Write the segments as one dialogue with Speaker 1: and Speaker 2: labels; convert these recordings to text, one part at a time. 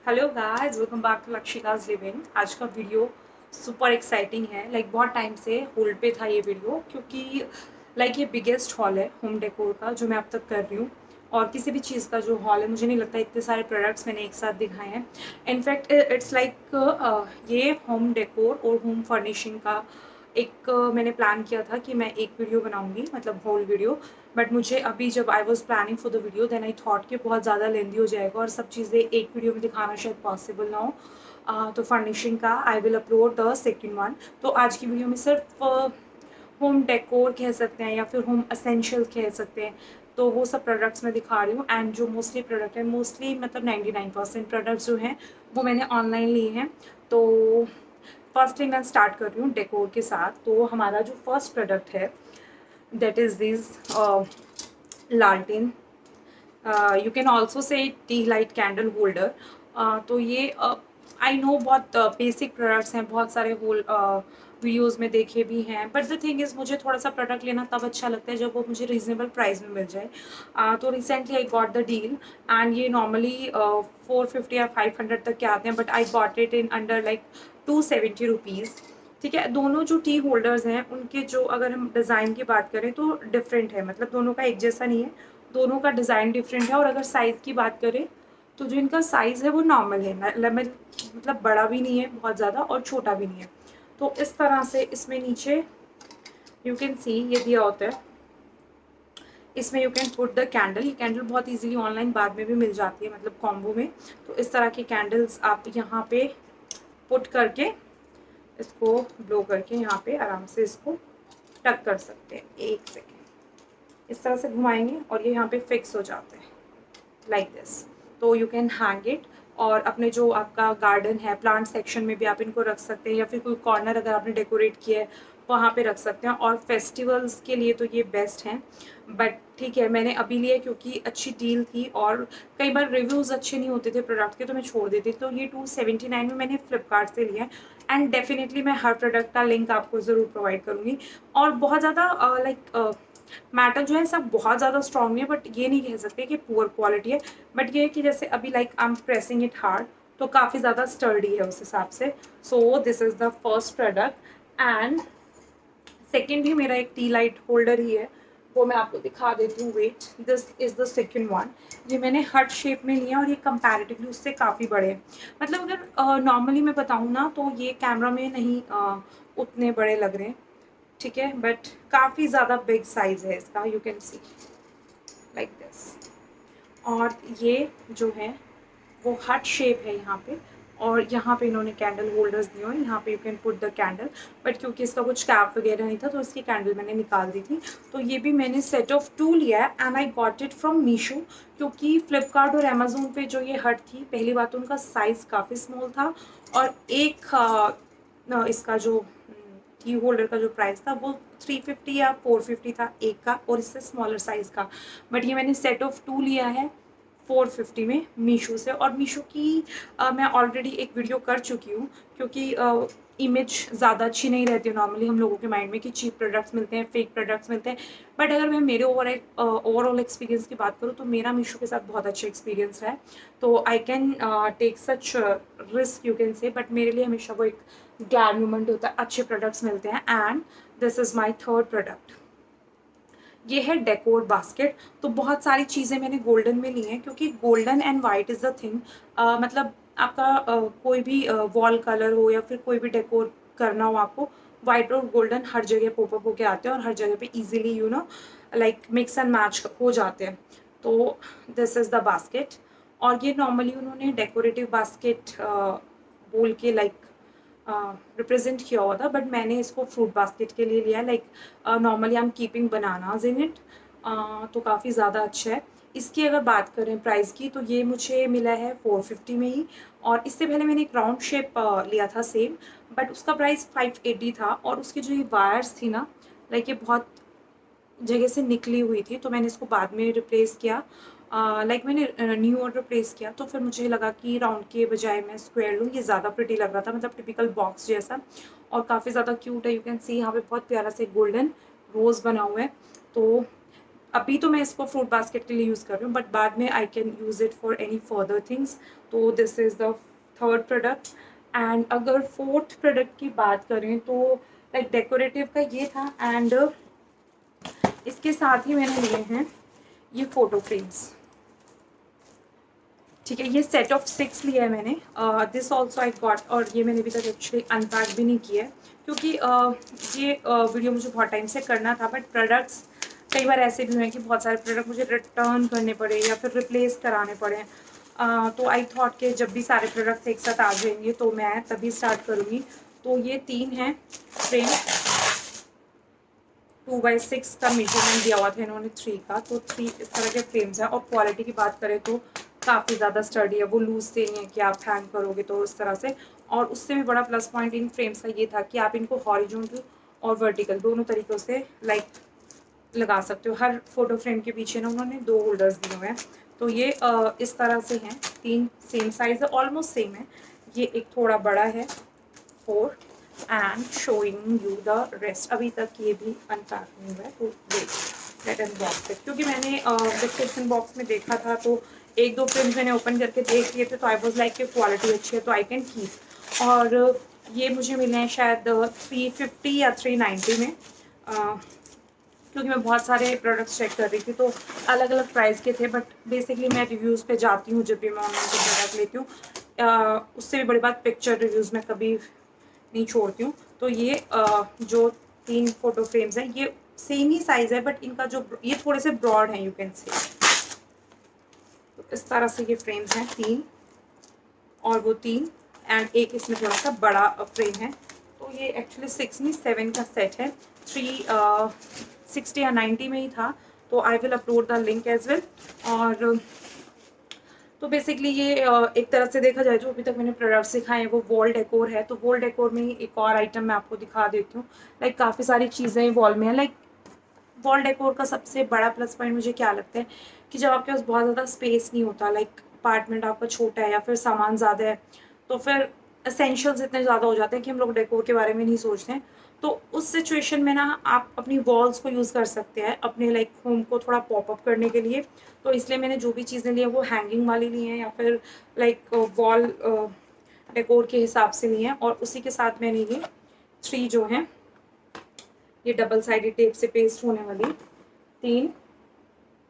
Speaker 1: Hello guys, welcome back to Lakshita's living. आज का video super exciting है। बहुत टाइम से होल्ड पे था ये वीडियो, क्योंकि ये बिगेस्ट हॉल है होम डेकोर का जो मैं अब तक कर रही हूँ। और किसी भी चीज़ का जो हॉल है, मुझे नहीं लगता इतने सारे प्रोडक्ट्स मैंने एक साथ दिखाए हैं। इनफैक्ट इट्स ये होम डेकोर और होम फर्निशिंग का एक मैंने प्लान किया था कि मैं एक वीडियो बनाऊंगी, मतलब होल वीडियो। बट मुझे अभी जब I was planning for the video, then I thought कि बहुत ज़्यादा लेंदी हो जाएगा और सब चीज़ें एक वीडियो में दिखाना शायद पॉसिबल ना हो। तो फर्निशिंग का आई will upload the second one. तो आज की वीडियो में सिर्फ होम डेकोर कह सकते हैं या फिर होम असेंशियल कह सकते हैं, तो वो सब प्रोडक्ट्स मैं दिखा रही हूँ। एंड जो मोस्टली प्रोडक्ट है, मोस्टली मतलब 99% प्रोडक्ट्स जो हैं वो मैंने ऑनलाइन लिए हैं। तो फर्स्टली मैं स्टार्ट कर रही हूँ डेकोर के साथ। तो हमारा जो फर्स्ट प्रोडक्ट है, दैट इज़ दिस लालटेन, you can also say T light candle holder. तो ये आई नो बहुत बेसिक प्रोडक्ट्स हैं, बहुत सारे होल वीडियोज़ में देखे भी हैं। बट द थिंग इज़, मुझे थोड़ा सा प्रोडक्ट लेना तब अच्छा लगता है जब वो मुझे रीजनेबल प्राइस में मिल जाए। तो recently I got the deal, and ये नॉर्मली 450 या 500 तक के आते हैं, but I got it in under 270 rupees. ठीक है। दोनों जो टी होल्डर्स हैं उनके जो, अगर हम डिज़ाइन की बात करें तो डिफरेंट है, मतलब दोनों का एक जैसा नहीं है, दोनों का डिज़ाइन डिफरेंट है। और अगर साइज़ की बात करें तो जो इनका साइज़ है वो नॉर्मल है, मतलब बड़ा भी नहीं है बहुत ज़्यादा और छोटा भी नहीं है। तो इस तरह से इसमें नीचे यू कैन सी ये दिया होता है, इसमें you can put the candle. ये कैंडल बहुत इजीली ऑनलाइन बाद में भी मिल जाती है, मतलब कॉम्बो में। तो इस तरह की कैंडल्स आप यहाँ पे पुट करके, इसको ब्लो करके यहाँ पे आराम से इसको टक कर सकते हैं। एक सेकेंड, इस तरह से घुमाएंगे और ये यहाँ पे फिक्स हो जाते हैं लाइक दिस। तो यू कैन हैंग इट, और अपने जो आपका गार्डन है, प्लांट सेक्शन में भी आप इनको रख सकते हैं, या फिर कोई कॉर्नर अगर आपने डेकोरेट किया है वहाँ पे रख सकते हैं। और फेस्टिवल्स के लिए तो ये बेस्ट हैं। बट ठीक है, मैंने अभी लिया क्योंकि अच्छी डील थी, और कई बार रिव्यूज़ अच्छे नहीं होते थे प्रोडक्ट के तो मैं छोड़ देती। तो ये 279 में मैंने फ्लिपकार्ट से लिया है। एंड डेफिनेटली मैं हर प्रोडक्ट का लिंक आपको ज़रूर प्रोवाइड करूँगी। और बहुत ज़्यादा मैटर जो है सब बहुत ज़्यादा स्ट्रॉन्ग नहीं है, बट ये नहीं कह सकते कि पुअर क्वालिटी है। बट ये है कि जैसे अभी I am pressing it hard, तो काफ़ी ज़्यादा स्टर्डी है उस हिसाब से। So this is the first product. And second भी मेरा एक टी लाइट होल्डर ही है, वो मैं आपको दिखा देती हूँ। Wait, this is the second one. ये मैंने हार्ट शेप में लिया और ये कंपैरेटिवली उससे काफ़ी बड़े हैं। मतलब अगर नॉर्मली मैं बताऊँ ना तो ये कैमरा में नहीं उतने बड़े लग रहे हैं, ठीक है, बट काफ़ी ज़्यादा बिग साइज़ है इसका, you can see like this. और ये जो है वो हार्ट शेप है यहाँ पे, और यहाँ पे इन्होंने कैंडल होल्डर्स दिए हुए हैं, यहाँ पे you can put the candle. But क्योंकि इसका कुछ कैप वगैरह नहीं था तो इसकी कैंडल मैंने निकाल दी थी। तो ये भी मैंने सेट ऑफ 2 लिया है, and I got it from Meesho. क्योंकि फ्लिपकार्ट और अमेजोन पे जो ये हट थी, पहली बात तो उनका साइज़ काफ़ी स्मॉल था, और एक इसका जो की होल्डर का जो प्राइस था वो 350 या 450 था एक का, और इससे स्मॉलर साइज़ का। बट ये मैंने सेट ऑफ 2 लिया है 450 में मीशो से। और मीशो की मैं ऑलरेडी एक वीडियो कर चुकी हूँ, क्योंकि इमेज ज़्यादा अच्छी नहीं रहती है नॉर्मली हम लोगों के माइंड में कि चीप प्रोडक्ट्स मिलते हैं, फेक प्रोडक्ट्स मिलते हैं। बट अगर मैं मेरे ओवरऑल एक्सपीरियंस की बात करूँ तो मेरा मीशो के साथ बहुत अच्छा एक्सपीरियंस है। तो I can take such risk, you can say. But मेरे लिए हमेशा वो एक ग्लैड मोमेंट होता है, अच्छे प्रोडक्ट्स मिलते हैं। And this is my third product, ये है डेकोर बास्केट। तो बहुत सारी चीज़ें मैंने गोल्डन में ली हैं, क्योंकि golden and white is the thing. मतलब आपका कोई भी वॉल कलर हो या फिर कोई भी डेकोर करना हो आपको, वाइट और गोल्डन हर जगह पॉप अप होके आते हैं, और हर जगह पे इजीली मिक्स एंड मैच हो जाते हैं। तो दिस इज़ द बास्केट। और ये नॉर्मली उन्होंने डेकोरेटिव बास्केट बोल के रिप्रेजेंट किया हुआ था, बट मैंने इसको फ्रूट बास्केट के लिए लिया। Normally I am keeping bananas in it. तो काफ़ी ज़्यादा अच्छा है। इसकी अगर बात करें प्राइस की, तो ये मुझे मिला है 450 में ही। और इससे पहले मैंने एक राउंड शेप लिया था सेम, बट उसका प्राइस 580 था। और उसकी जो ये वायर्स थी ना, ये बहुत जगह से निकली हुई थी, तो मैंने इसको बाद में रिप्लेस किया। मैंने न्यू ऑर्डर प्लेस किया, तो फिर मुझे लगा कि राउंड के बजाय मैं स्क्वायर लूँ, ये ज़्यादा प्रिटी लग रहा था, मतलब टिपिकल बॉक्स जैसा। और काफ़ी ज़्यादा क्यूट है, यू कैन सी यहाँ पे बहुत प्यारा से गोल्डन रोज़ बना हुआ है। तो अभी तो मैं इसको फ्रूट बास्केट के लिए यूज़ कर रही हूँ, बट बाद में I can use it for any further things. तो this is the third product. And अगर फोर्थ प्रोडक्ट की बात करें तो लाइक डेकोरेटिव का ये था, एंड इसके साथ ही मैंने लिए हैं ये फ़ोटो फ्रेम्स। ठीक है, ये सेट ऑफ 6 लिया है मैंने। दिस ऑल्सो आई गॉट, और ये मैंने अभी तक एक्चुअली अनपैक भी नहीं किया है, क्योंकि ये वीडियो मुझे बहुत टाइम से करना था, बट प्रोडक्ट्स कई बार ऐसे भी हुए कि बहुत सारे प्रोडक्ट मुझे रिटर्न करने पड़े या फिर रिप्लेस कराने पड़े। तो आई थॉट कि जब भी सारे प्रोडक्ट्स एक साथ आ जाएंगे तो मैं तभी स्टार्ट करूँगी। तो ये 3 हैं फ्रेम, 2x6 का मेजरमेंट दिया हुआ था इन्होंने 3 का, तो 3 इस तरह के फ्रेम्स हैं। और क्वालिटी की बात करें तो काफ़ी ज़्यादा स्टडी है, वो लूज से नहीं है कि आप हैंग करोगे तो इस तरह से। और उससे भी बड़ा प्लस पॉइंट इन फ्रेम्स का ये था कि आप इनको हॉरिजॉन्टल और वर्टिकल दोनों तरीक़ों से लाइक लगा सकते हो। हर फोटो फ्रेम के पीछे ना उन्होंने 2 होल्डर्स दिए हुए हैं। तो ये इस तरह से हैं, 3 सेम साइज़ है, ऑलमोस्ट सेम है। ये एक थोड़ा बड़ा है 4, and showing you the rest. अभी तक ये भी अनपैक नहीं हुआ है, तो wait let us box it, क्योंकि मैंने डिस्क्रिप्शन बॉक्स में देखा था तो 1-2 फ्रेम्स मैंने ओपन करके देख लिए थे, तो आई वाज लाइक कि क्वालिटी अच्छी है तो आई कैन कीप। और ये मुझे मिले हैं शायद 350 या 390 में, क्योंकि मैं बहुत सारे प्रोडक्ट्स चेक कर रही थी तो अलग अलग प्राइस के थे। बट बेसिकली मैं रिव्यूज़ पे जाती हूँ जब भी मैं ऑनलाइन से प्रोडक्ट लेती हूँ। उससे भी बड़ी बात, पिक्चर रिव्यूज़ में कभी नहीं छोड़ती हूँ। तो ये जो 3 फोटो फ्रेम्स हैं ये सेम ही साइज़ है, बट इनका जो ये थोड़े से ब्रॉड हैं, यू कैन से। तो इस तरह से ये फ्रेम्स हैं 3, और वो 3, एंड एक इसमें थोड़ा सा बड़ा फ्रेम है। तो ये एक्चुअली 6 नहीं 7 का सेट है, 360 या 90 में ही था। तो I will upload the link as well. और तो बेसिकली ये एक तरह से देखा जाए जो अभी तक मैंने प्रोडक्ट्स दिखाए हैं वो वॉल डेकोर है। तो वॉल डेकोर में ही एक और आइटम मैं आपको दिखा देती हूँ। लाइक काफ़ी सारी चीज़ें वॉल में है। लाइक वॉल डेकोर का सबसे बड़ा प्लस पॉइंट मुझे क्या लगता है कि जब आपके पास बहुत ज़्यादा स्पेस नहीं होता, लाइक अपार्टमेंट आपका छोटा है या फिर सामान ज़्यादा है, तो फिर एसेंशियल्स इतने ज़्यादा हो जाते हैं कि हम लोग डेकोर के बारे में नहीं सोचते हैं। तो उस सिचुएशन में ना आप अपनी वॉल्स को यूज़ कर सकते हैं अपने लाइक होम को थोड़ा पॉपअप करने के लिए। तो इसलिए मैंने जो भी चीज़ें ली हैं वो हैंगिंग वाली ली हैं या फिर लाइक वॉल डेकोर के हिसाब से ली हैं। और उसी के साथ मैंने ये 3 जो हैं ये डबल साइडेड टेप से पेस्ट होने वाली 3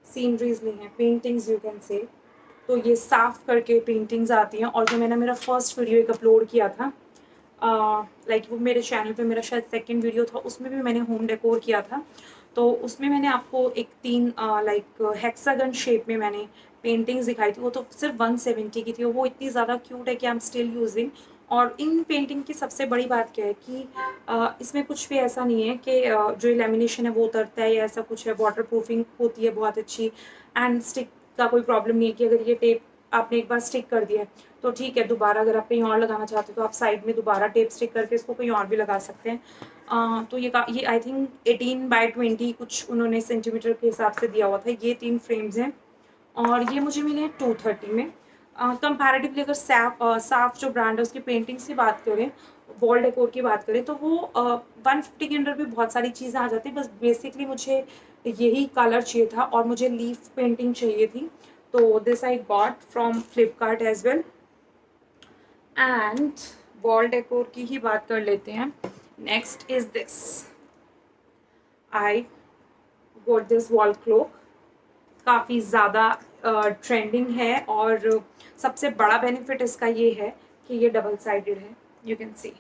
Speaker 1: सीनरीज ली हैं, पेंटिंग्स यू कैन से। तो ये साफ करके पेंटिंग्स आती हैं। और जो मैंने मेरा फर्स्ट वीडियो एक अपलोड किया था, लाइक वो मेरे चैनल पे मेरा शायद सेकंड वीडियो था, उसमें भी मैंने होम डेकोर किया था। तो उसमें मैंने आपको एक 3 लाइक हेक्सागन शेप में मैंने पेंटिंग्स दिखाई थी। वो तो सिर्फ 170 की थी, वो इतनी ज़्यादा क्यूट है कि आई एम स्टिल यूजिंग। और इन पेंटिंग की सबसे बड़ी बात क्या है कि इसमें कुछ भी ऐसा नहीं है कि जो लेमिनेशन है वो उतरता है या ऐसा कुछ है। वाटर प्रूफिंग होती है बहुत अच्छी, एंड स्टिक का कोई प्रॉब्लम नहीं है कि अगर ये टेप आपने एक बार स्टिक कर दिया है तो ठीक है, दोबारा अगर आप कहीं और लगाना चाहते हो तो आप साइड में दोबारा टेप स्टिक करके इसको कहीं और भी लगा सकते हैं। तो ये आई थिंक 18x20 कुछ उन्होंने सेंटीमीटर के हिसाब से दिया हुआ था। ये 3 फ्रेम्स हैं और ये मुझे मिले हैं 230 में। कंपैरेटिवली अगर साफ जो ब्रांड है उसकी पेंटिंग्स की बात करें, वॉल डेकोर की बात करें, तो वो 150 के अंडर भी बहुत सारी चीज़ें आ जाती हैं। बस बेसिकली मुझे यही कलर चाहिए था और मुझे लीफ पेंटिंग चाहिए थी। तो this I got from Flipkart as well. And wall decor की ही बात कर लेते हैं। Next is this, I got this wall clock. काफ़ी ज़्यादा ट्रेंडिंग है और सबसे बड़ा बेनिफिट इसका ये है कि ये डबल साइडेड है, यू कैन सी।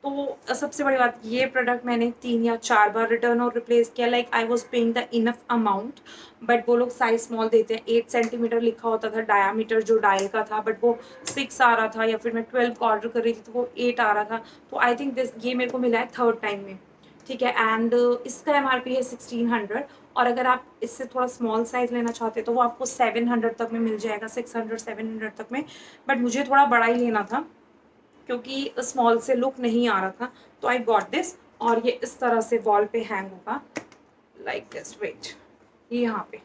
Speaker 1: तो सबसे बड़ी बात, ये प्रोडक्ट मैंने 3 या 4 बार रिटर्न और रिप्लेस किया। Like I was paying the enough amount, but वो लोग साइज स्मॉल देते हैं। 8 सेंटीमीटर लिखा होता था डायामीटर जो डायल का था, बट वो 6 आ रहा था, या फिर मैं 12 का ऑर्डर कर रही थी तो वो 8 आ रहा था। तो आई थिंक दिस ये मेरे को मिला है थर्ड टाइम में, ठीक है। एंड इसका MRP है 1600, और अगर आप इससे थोड़ा स्मॉल साइज़ लेना चाहते तो वो आपको 700 तक में मिल जाएगा, 600-700 तक में। बट मुझे थोड़ा बड़ा ही लेना था क्योंकि स्मॉल से लुक नहीं आ रहा था, तो आई गॉट दिस। और ये इस तरह से वॉल पे हैंग होगा लाइक दिस। वेट, ये यहाँ पे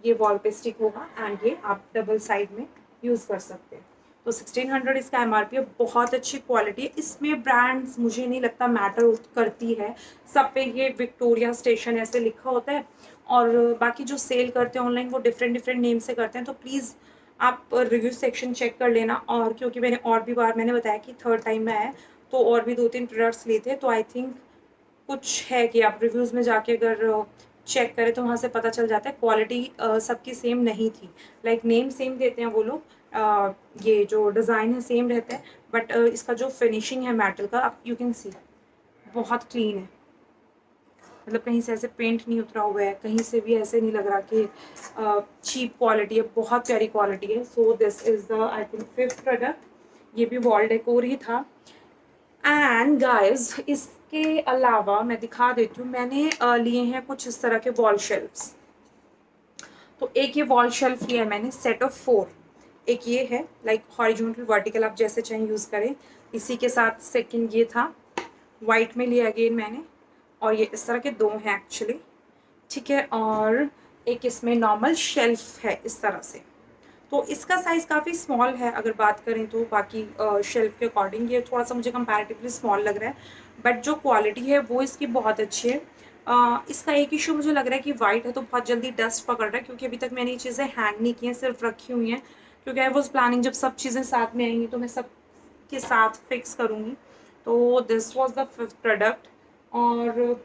Speaker 1: ये वॉल पे स्टिक होगा एंड ये आप डबल साइड में यूज़ कर सकते हैं। तो 1600 इसका MRP है। बहुत अच्छी क्वालिटी है। इसमें ब्रांड्स मुझे नहीं लगता मैटर करती है, सब पे ये विक्टोरिया स्टेशन ऐसे लिखा होता है और बाकी जो सेल करते हैं ऑनलाइन वो डिफरेंट डिफरेंट नेम से करते हैं, तो प्लीज़ आप रिव्यू सेक्शन चेक कर लेना। और क्योंकि मैंने और भी बार, मैंने बताया कि थर्ड टाइम में आया, तो और भी 2-3 प्रोडक्ट्स लिए थे, तो आई थिंक कुछ है कि आप रिव्यूज़ में जाके अगर चेक करें तो वहाँ से पता चल जाता है। क्वालिटी सबकी सेम नहीं थी, लाइक नेम सेम देते हैं वो लोग, ये जो डिज़ाइन है सेम रहता है, बट इसका जो फिनिशिंग है मेटल का, आप यू कैन सी बहुत क्लीन है, मतलब कहीं से ऐसे पेंट नहीं उतरा हुआ है, कहीं से भी ऐसे नहीं लग रहा कि चीप क्वालिटी है, बहुत प्यारी क्वालिटी है। So this is the I think 5th product, ये भी वॉल डेकोर ही था। एंड गाइज इसके अलावा मैं दिखा देती हूँ, मैंने लिए हैं कुछ इस तरह के वॉल शेल्फ्स। तो एक ये वॉल शेल्फ लिया है मैंने, सेट ऑफ 4। एक ये है लाइक हॉरिजॉन्टल वर्टिकल, आप जैसे चाहें यूज़ करें। इसी के साथ सेकंड ये था, वाइट में लिया अगेन मैंने, और ये इस तरह के 2 हैं एक्चुअली, ठीक है। और एक इसमें नॉर्मल शेल्फ है इस तरह से, तो इसका साइज़ काफ़ी स्मॉल है अगर बात करें तो, बाकी शेल्फ के अकॉर्डिंग ये थोड़ा सा मुझे कंपैरेटिवली स्मॉल लग रहा है, बट जो क्वालिटी है वो इसकी बहुत अच्छी है। इसका एक इशू मुझे लग रहा है कि वाइट है तो बहुत जल्दी डस्ट पकड़ रहा है, क्योंकि अभी तक मैंने ये चीज़ें हैंग नहीं की हैं, सिर्फ रखी हुई हैं, क्योंकि आई वॉज प्लानिंग जब सब चीज़ें साथ में आएंगी तो मैं सब के साथ फिक्स करूँगी। तो this was the 5th product. और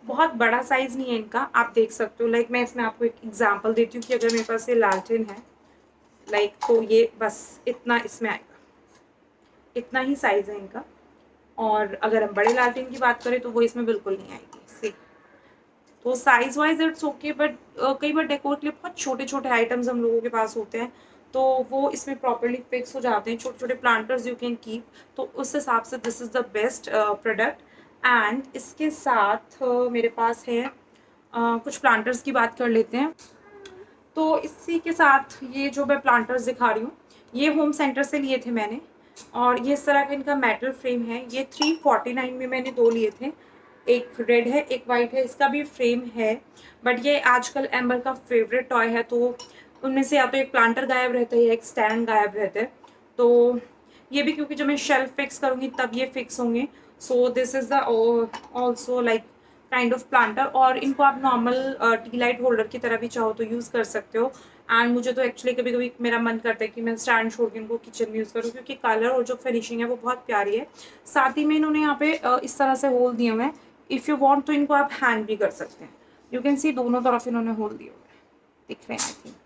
Speaker 1: बहुत बड़ा साइज़ नहीं है इनका, आप देख सकते हो। लाइक मैं इसमें आपको एक एग्जांपल देती हूँ कि अगर मेरे पास ये लालटेन है लाइक, तो ये बस इतना इसमें आएगा, इतना ही साइज़ है इनका। और अगर हम बड़े लालटेन की बात करें तो वो इसमें बिल्कुल नहीं आएगी। सी, तो size wise it's okay, but कई बार डेकोर के लिए बहुत छोटे छोटे आइटम्स हम लोगों के पास होते हैं, तो वो इसमें प्रॉपरली फिक्स हो जाते हैं। छोटे छोटे प्लांटर्स यू कैन कीप, तो उस हिसाब से this is the best product. And इसके साथ मेरे पास है कुछ प्लांटर्स की बात कर लेते हैं। तो इसी के साथ ये जो मैं प्लांटर्स दिखा रही हूँ, ये होम सेंटर से लिए थे मैंने, और ये इस तरह का इनका मेटल फ्रेम है। ये 349 में मैंने 2 लिए थे, एक रेड है एक वाइट है, इसका भी फ्रेम है। बट ये आजकल एम्बर का फेवरेट टॉय है, तो उनमें से या तो एक प्लांटर गायब रहता है या एक स्टैंड गायब रहता है, तो ये भी क्योंकि जब मैं शेल्फ फिक्स करूँगी तब ये फिक्स होंगे। So this is the also like kind of planter, और इनको आप नॉर्मल टी लाइट होल्डर की तरह भी चाहो तो यूज़ कर सकते हो। एंड मुझे तो एक्चुअली कभी कभी मेरा मन करता है कि मैं स्टैंड छोड़ के इनको किचन में यूज़ करूँ, क्योंकि कलर और जो फिनिशिंग है वो बहुत प्यारी है। साथ ही में इन्होंने यहाँ पे इस तरह से होल दिए हुए हैं, इफ़ यू वांट तो इनको आप हैंग भी कर सकते हैं। यू कैन सी दोनों तरफ इन्होंने होल दिए हुए हैं, दिख रहे हैं आई थिंक।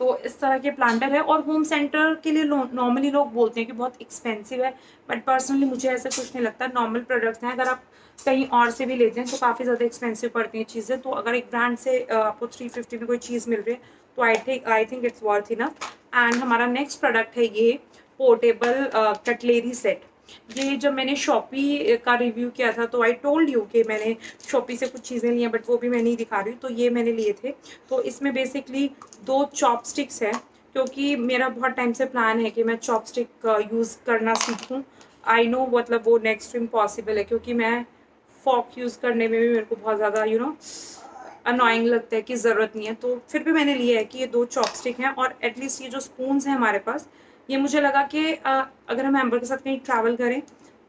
Speaker 1: तो इस तरह के प्लांटर है, और होम सेंटर के लिए नॉर्मली लोग बोलते हैं कि बहुत एक्सपेंसिव है, बट पर्सनली मुझे ऐसा कुछ नहीं लगता। नॉर्मल प्रोडक्ट्स हैं, अगर आप कहीं और से भी लेते हैं तो काफ़ी ज़्यादा एक्सपेंसिव पड़ती हैं चीज़ें, तो अगर एक ब्रांड से आपको 350 में कोई चीज़ मिल रही है तो I think it's worth enough. And हमारा नेक्स्ट प्रोडक्ट है ये पोर्टेबल कटलेरी सेट। ये जब मैंने शॉपी का रिव्यू किया था तो आई टोल्ड यू कि मैंने शॉपी से कुछ चीज़ें ली हैं, बट वो भी मैं नहीं दिखा रही हूँ, तो ये मैंने लिए थे। तो इसमें बेसिकली 2 चॉपस्टिक्स है, क्योंकि मेरा बहुत टाइम से प्लान है कि मैं चॉपस्टिक यूज़ करना सीखूं। आई नो मतलब वो नेक्स्ट टू इम्पॉसिबल है, क्योंकि मैं फॉक यूज़ करने में भी मेरे को बहुत ज़्यादा अनोइंग लगता है कि ज़रूरत नहीं है। तो फिर भी मैंने लिया है कि ये 2 चॉपस्टिक हैं, और एटलीस्ट ये जो स्पून्स हैं हमारे पास, ये मुझे लगा कि अगर हम एम्बर के साथ कहीं ट्रैवल करें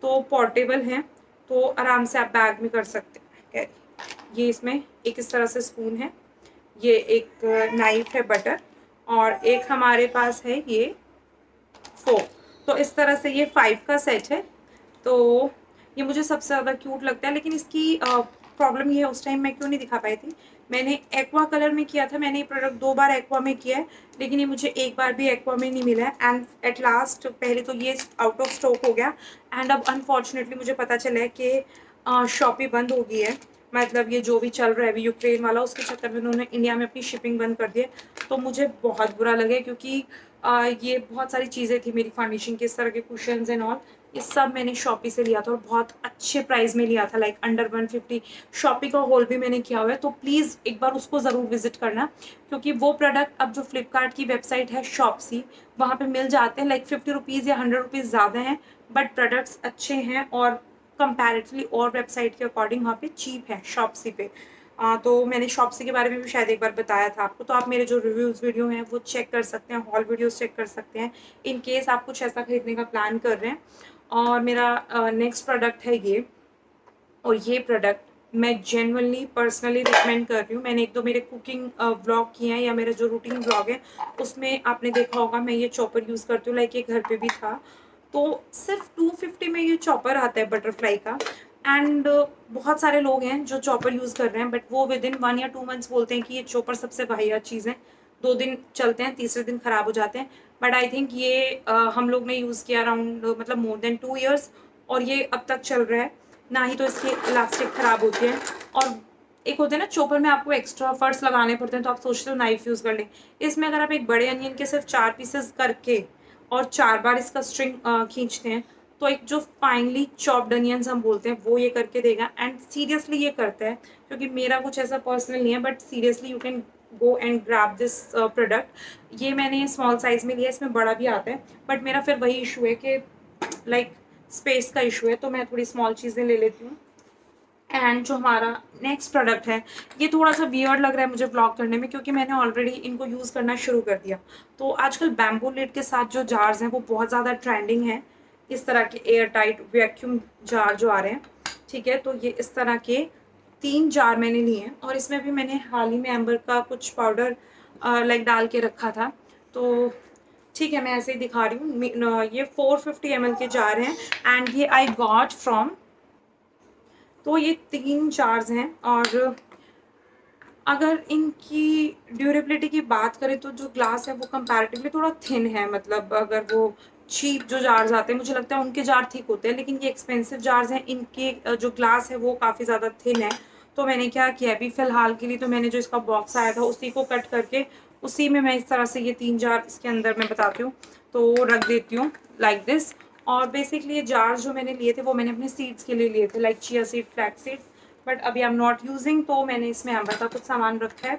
Speaker 1: तो पोर्टेबल हैं, तो आराम से आप बैग में कर सकते हैं कैरी। ये इसमें एक इस तरह से स्पून है, ये एक नाइफ है बटर, और एक हमारे पास है ये फोक। तो इस तरह से ये 5 का सेट है। तो ये मुझे सबसे ज़्यादा क्यूट लगता है, लेकिन इसकी प्रॉब्लम ये है, उस टाइम मैं क्यों नहीं दिखा पाई थी, मैंने एक्वा कलर में किया था। मैंने ये प्रोडक्ट 2 बार एक्वा में किया है, लेकिन ये मुझे एक बार भी एक्वा में नहीं मिला है। एंड एट लास्ट पहले तो ये आउट ऑफ स्टॉक हो गया, एंड अब अनफॉर्चुनेटली मुझे पता चला है कि शॉपी बंद हो गई है। मतलब ये जो भी चल रहा है अभी यूक्रेन वाला, उसके चक्कर में उन्होंने इंडिया में अपनी शिपिंग बंद कर दी है। तो मुझे बहुत बुरा लगे, क्योंकि ये बहुत सारी चीज़ें थी मेरी फर्निशिंग के, इस तरह के कुशन्स एंड ऑल, ये सब मैंने शॉपी से लिया था, और बहुत अच्छे प्राइस में लिया था, लाइक अंडर 150। शॉपी का होल भी मैंने किया हुआ है, तो प्लीज़ एक बार उसको ज़रूर विजिट करना, क्योंकि वो प्रोडक्ट अब जो फ्लिपकार्ट की वेबसाइट है शॉपसी, वहाँ पे मिल जाते हैं। लाइक 50 रुपीज़ या 100 रुपीज़ ज़्यादा हैं, बट प्रोडक्ट्स अच्छे हैं, और कंपैरेटिवली और वेबसाइट के अकॉर्डिंग वहाँ पे चीप है शॉपसी पे। तो मैंने शॉपसी के बारे में भी शायद एक बार बताया था आपको, तो आप मेरे जो रिव्यूज़ वीडियो हैं वो चेक कर सकते हैं, हॉल वीडियोज़ चेक कर सकते हैं, इन केस आप कुछ ऐसा खरीदने का प्लान कर रहे हैं। और मेरा नेक्स्ट प्रोडक्ट है ये, और ये प्रोडक्ट मैं जेन्युइनली पर्सनली रिकमेंड कर रही हूँ। मैंने 1-2 मेरे कुकिंग व्लॉग किए हैं या मेरा जो रूटीन व्लॉग है उसमें आपने देखा होगा मैं ये चॉपर यूज़ करती हूँ, लाइक ये घर पे भी था। तो सिर्फ 250 में ये चॉपर आता है बटरफ्लाई का। एंड बहुत सारे लोग हैं जो चॉपर यूज़ कर रहे हैं, बट वो विद इन 1 या 2 मंथ्स बोलते हैं कि ये चॉपर सबसे वाहियात चीज़ है। 2 दिन चलते हैं, तीसरे दिन खराब हो जाते हैं। बट आई थिंक ये हम लोग ने यूज़ किया अराउंड मतलब मोर देन 2 ईयर्स, और ये अब तक चल रहा है। ना ही तो इसकी इलास्टिक खराब होती है, और एक होता है ना चॉपर में आपको एक्स्ट्रा फर्स लगाने पड़ते हैं, तो आप सोचते हो नाइफ यूज़ कर लें। इसमें अगर आप एक बड़े अनियन के सिर्फ 4 पीसेस करके और 4 बार इसका स्ट्रिंग खींचते हैं, तो एक जो फाइनली चॉप्ड अनियंस हम बोलते हैं वो ये करके देगा। एंड सीरियसली ये करता है, क्योंकि मेरा कुछ ऐसा पर्सनल नहीं है, but seriously you can go and grab this product. ये मैंने स्मॉल साइज़ में लिया, इसमें बड़ा भी आता है, बट मेरा फिर वही इशू है कि लाइक स्पेस का इशू है, तो मैं थोड़ी स्मॉल चीज़ें ले लेती हूँ। एंड जो हमारा नेक्स्ट प्रोडक्ट है, ये थोड़ा सा वियर्ड लग रहा है मुझे ब्लॉग करने में, क्योंकि मैंने ऑलरेडी इनको यूज़ करना शुरू कर दिया। तो आजकल बैम्बू लिड के साथ जो जार्स हैं वो बहुत ज़्यादा ट्रेंडिंग है। इस तरह के एयर टाइट वैक्यूम जार जो आ रहे हैं, ठीक है। तो ये इस तरह के 3 जार मैंने लिए हैं, और इसमें भी मैंने हाल ही में एम्बर का कुछ पाउडर लाइक डाल के रखा था। तो ठीक है, मैं ऐसे ही दिखा रही हूँ। ये 450 ml के जार हैं, एंड ये आई गॉट फ्रॉम, तो ये 3 जार्स हैं। और अगर इनकी ड्यूरेबिलिटी की बात करें तो जो ग्लास है वो कंपैरेटिवली थोड़ा थिन है। मतलब अगर वो चीप जो जार्स आते हैं मुझे लगता है उनके जार ठीक होते हैं, लेकिन ये एक्सपेंसिव जार्स हैं, इनके जो ग्लास है वो काफ़ी ज़्यादा थिन है। तो मैंने क्या किया अभी फ़िलहाल के लिए, तो मैंने जो इसका बॉक्स आया था उसी को कट करके उसी में मैं इस तरह से ये 3 जार इसके अंदर मैं बताती हूँ तो रख देती हूँ लाइक दिस। और बेसिकली ये जार्स जो मैंने लिए थे वो मैंने अपने सीड्स के लिए लिए थे, like chia seed, flax seeds, but अभी आई एम नॉट यूजिंग, तो मैंने इसमें एम्बर का कुछ सामान रखा है।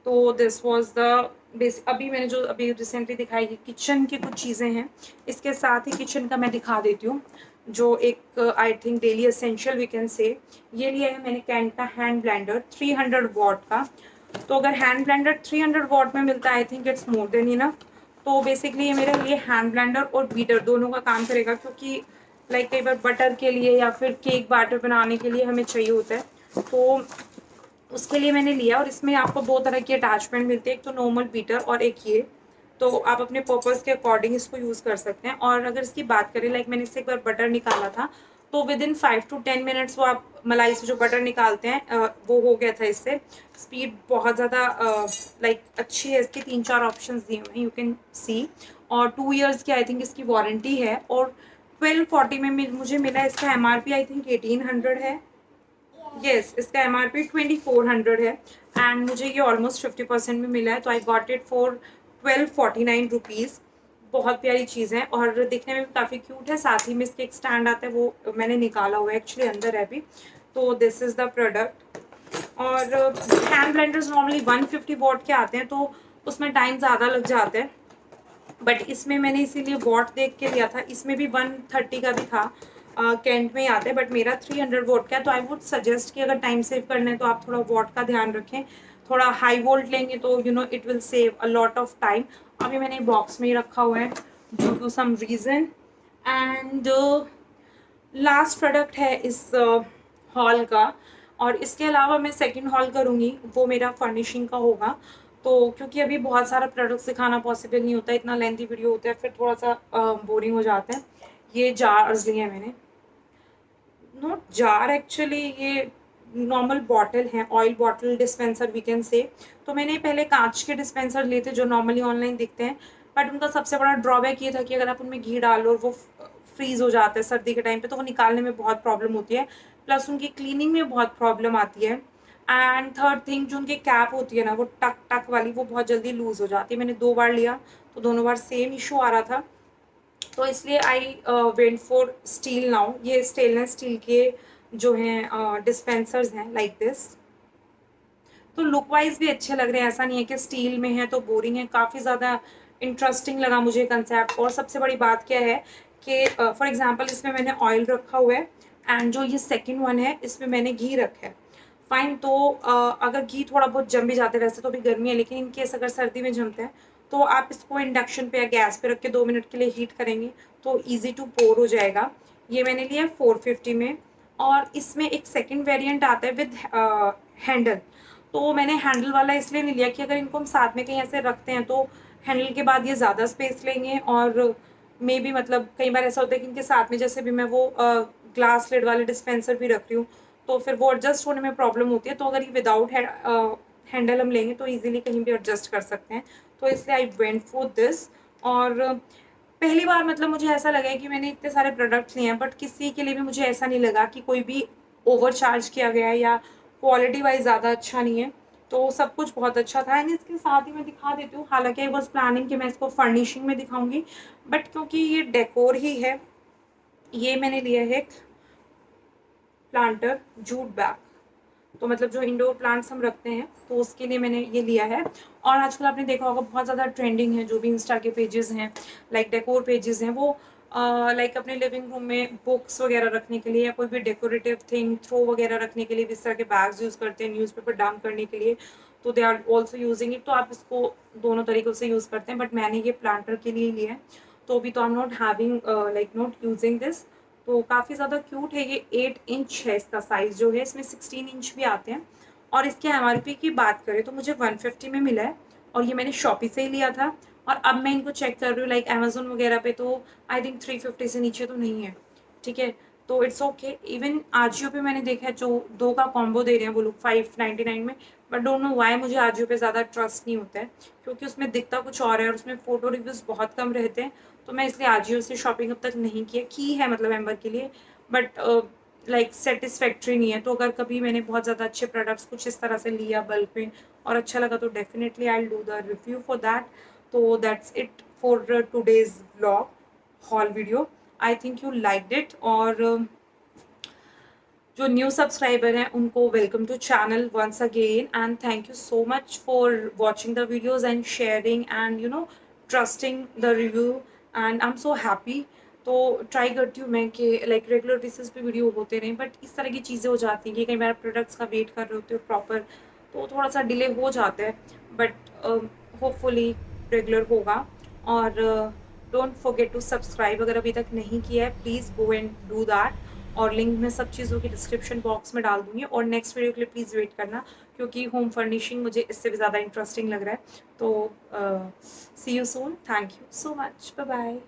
Speaker 1: तो दिस वाज द बेसिक। अभी मैंने जो अभी रिसेंटली दिखाई कि किचन की कुछ चीज़ें हैं, इसके साथ ही किचन का मैं दिखा देती हूँ, जो एक I think daily essential we can say. ये लिया है मैंने कैंटा हैंड ब्लेंडर 300 वॉट का। तो अगर हैंड ब्लेंडर 300 वॉट में मिलता है I think it's more than enough. तो बेसिकली ये मेरे लिए हैंड ब्लेंडर और बीटर दोनों का काम करेगा, क्योंकि लाइक कई बार बटर के लिए या फिर केक बैटर बनाने के लिए हमें चाहिए होता है, तो उसके लिए मैंने लिया। और इसमें आपको 2 तरह की अटैचमेंट मिलती है, एक तो नॉर्मल बीटर और एक ये। तो आप अपने पर्पज़ के अकॉर्डिंग इसको यूज़ कर सकते हैं। और अगर इसकी बात करें, लाइक मैंने इससे एक बार बटर निकाला था, तो विद इन 5 to 10 मिनट्स वो आप मलाई से जो बटर निकालते हैं वो हो गया था इससे। स्पीड बहुत ज़्यादा लाइक अच्छी है इसकी, 3-4 ऑप्शंस दिए हुए हैं, यू कैन सी। और 2 ईयर्स की आई थिंक इसकी वारंटी है। और 1240 में मुझे मिला। इसका एमआरपी आई थिंक 1800 है। यस, इसका एमआरपी 2400 है, एंड मुझे ये ऑलमोस्ट 50% में मिला है। तो I got it for 1249 rupees. बहुत प्यारी चीज़ है और दिखने में भी काफ़ी क्यूट है। साथ ही में इसके एक स्टैंड आता है, वो मैंने निकाला हुआ है, एक्चुअली अंदर है अभी। तो दिस इज़ द प्रोडक्ट। और हैंड ब्लेंडर्स नॉर्मली 150 वॉट के आते हैं, तो उसमें टाइम ज़्यादा लग जाता है, बट इसमें मैंने इसीलिए वॉट देख के लिया था। इसमें भी 130 का भी था, कैंट में ही आता है, बट मेरा 300 वॉट का है। तो आई वुड सजेस्ट कि अगर टाइम सेव करना है तो आप थोड़ा वॉट का ध्यान रखें। थोड़ा हाई वोल्ट लेंगे तो you know it will save a lot of time. अभी मैंने बॉक्स में ही रखा हुआ है due to some reason. And last product है इस हॉल का, और इसके अलावा मैं सेकंड हॉल करूँगी, वो मेरा फर्निशिंग का होगा। तो क्योंकि अभी बहुत सारा प्रोडक्ट्स दिखाना पॉसिबल नहीं होता, इतना लेंथी वीडियो होता है, फिर थोड़ा सा बोरिंग हो जाता है। ये जार्स लिए हैं मैंने, नॉट जार एक्चुअली, ये नॉर्मल बॉटल हैं, oil bottle dispenser we can say. तो मैंने पहले कांच के डिस्पेंसर लिए थे जो नॉर्मली ऑनलाइन दिखते हैं, बट उनका सबसे बड़ा ड्रॉबैक ये था कि अगर आप उनमें घी डाल लो और वो फ्रीज हो जाता है सर्दी के टाइम पे, तो वो निकालने में बहुत प्रॉब्लम होती है, प्लस उनकी क्लीनिंग में बहुत प्रॉब्लम आती है। एंड थर्ड थिंग, जो उनकी कैप होती है ना वो टक टक वाली, वो बहुत जल्दी लूज़ हो जाती है। मैंने 2 बार लिया तो दोनों बार सेम इशू आ रहा था, तो इसलिए I went for steel now. ये स्टेनलेस स्टील के जो हैं डिस्पेंसर्स हैं लाइक दिस। तो लुक वाइज भी अच्छे लग रहे हैं, ऐसा नहीं है कि स्टील में है तो बोरिंग है, काफ़ी ज़्यादा इंटरेस्टिंग लगा मुझे कंसेप्ट। और सबसे बड़ी बात क्या है कि फॉर एग्जांपल इसमें मैंने ऑयल रखा हुआ है, एंड जो ये सेकंड वन है इसमें मैंने घी रखा है। फाइन, तो अगर घी थोड़ा बहुत जम भी जाता है, वैसे तो अभी गर्मी है, लेकिन इन केस अगर सर्दी में जमता है तो आप इसको इंडक्शन पे या गैस पे रख के 2 मिनट के लिए हीट करेंगे तो ईजी टू पोर हो जाएगा। ये मैंने लिया 450 में। और इसमें एक सेकंड वेरिएंट आता है विद हैंडल। तो मैंने हैंडल वाला इसलिए नहीं लिया कि अगर इनको हम साथ में कहीं ऐसे रखते हैं तो हैंडल के बाद ये ज़्यादा स्पेस लेंगे, और मे बी मतलब कई बार ऐसा होता है कि इनके साथ में जैसे भी मैं वो ग्लास लिड वाले डिस्पेंसर भी रख रही हूँ, तो फिर वो एडजस्ट होने में प्रॉब्लम होती है। तो अगर ये विदाउट हैंडल हम लेंगे तो ईजिली कहीं भी एडजस्ट कर सकते हैं। तो इसलिए आई वेंट फॉर दिस। और पहली बार मतलब मुझे ऐसा लगा है कि मैंने इतने सारे प्रोडक्ट्स लिए हैं, बट किसी के लिए भी मुझे ऐसा नहीं लगा कि कोई भी ओवर चार्ज किया गया है या क्वालिटी वाइज ज़्यादा अच्छा नहीं है। तो सब कुछ बहुत अच्छा था। एंड इसके साथ ही मैं दिखा देती हूँ, हालांकि आई वॉज प्लानिंग कि मैं इसको फर्निशिंग में दिखाऊंगी, बट क्योंकि ये डेकोर ही है, ये मैंने लिया है एक प्लांटर जूट बैग। तो मतलब जो इंडोर प्लांट्स हम रखते हैं तो उसके लिए मैंने ये लिया है। और आजकल आपने देखा होगा बहुत ज़्यादा ट्रेंडिंग है, जो भी इंस्टा के पेजेस हैं, लाइक डेकोर पेजेस हैं, वो लाइक अपने लिविंग रूम में बुक्स वगैरह रखने के लिए या कोई भी डेकोरेटिव थिंग थ्रो वगैरह रखने के लिए इस तरह के बैग्स यूज़ करते हैं, न्यूज़पेपर डाउन करने के लिए। तो they are also using it. तो आप इसको दोनों तरीक़ों से यूज़ करते हैं, बट मैंने ये प्लांटर के लिए लिया है। तो अभी तो I am not having like not using this. तो काफ़ी ज़्यादा क्यूट है ये। 8 इंच है इसका साइज़ जो है, इसमें 16 इंच भी आते हैं। और इसके एमआरपी की बात करें तो मुझे 150 में मिला है, और ये मैंने शॉपी से ही लिया था। और अब मैं इनको चेक कर रही हूँ लाइक अमेजोन वगैरह पे, तो आई थिंक 350 से नीचे तो नहीं है। ठीक है, तो इट्स ओके। इवन आजियो पे मैंने देखा है जो 2 का कॉम्बो दे रहे हैं वो लोग 599 में, बट डोंट नो वाई मुझे आजियो पे ज़्यादा ट्रस्ट नहीं होता है, क्योंकि उसमें दिखता कुछ और है और उसमें फ़ोटो रिव्यूज़ बहुत कम रहते हैं। तो मैं इसलिए आजियो से शॉपिंग अब तक नहीं की है मतलब मेंबर के लिए, बट लाइक सेटिस्फैक्ट्री नहीं है। तो अगर कभी मैंने बहुत ज़्यादा अच्छे प्रोडक्ट्स कुछ इस तरह से लिया बल्क में और अच्छा लगा तो definitely I will do the review for that. तो that's it for today's vlog whole video. I think you liked it. और जो न्यू सब्सक्राइबर हैं उनको welcome to channel once again, and thank you so much for watching the videos and sharing and trusting the review, and I am so happy. तो try करती हूँ मैं कि like regular basis पे video होते रहें, बट इस तरह की चीज़ें हो जाती हैं कि कई बार प्रोडक्ट्स का वेट कर रहे होते हो प्रॉपर, तो थोड़ा सा डिले हो जाता है, बट होपफुली रेगुलर होगा। और डोंट फॉरगेट टू सब्सक्राइब, अगर अभी तक नहीं किया है please go and do that. और लिंक मैं सब चीज़ों की डिस्क्रिप्शन बॉक्स में डाल दूँगी। और नेक्स्ट वीडियो के लिए प्लीज़ वेट करना, क्योंकि होम फर्निशिंग मुझे इससे भी ज़्यादा इंटरेस्टिंग लग रहा है। तो see you soon, thank you so much, bye bye.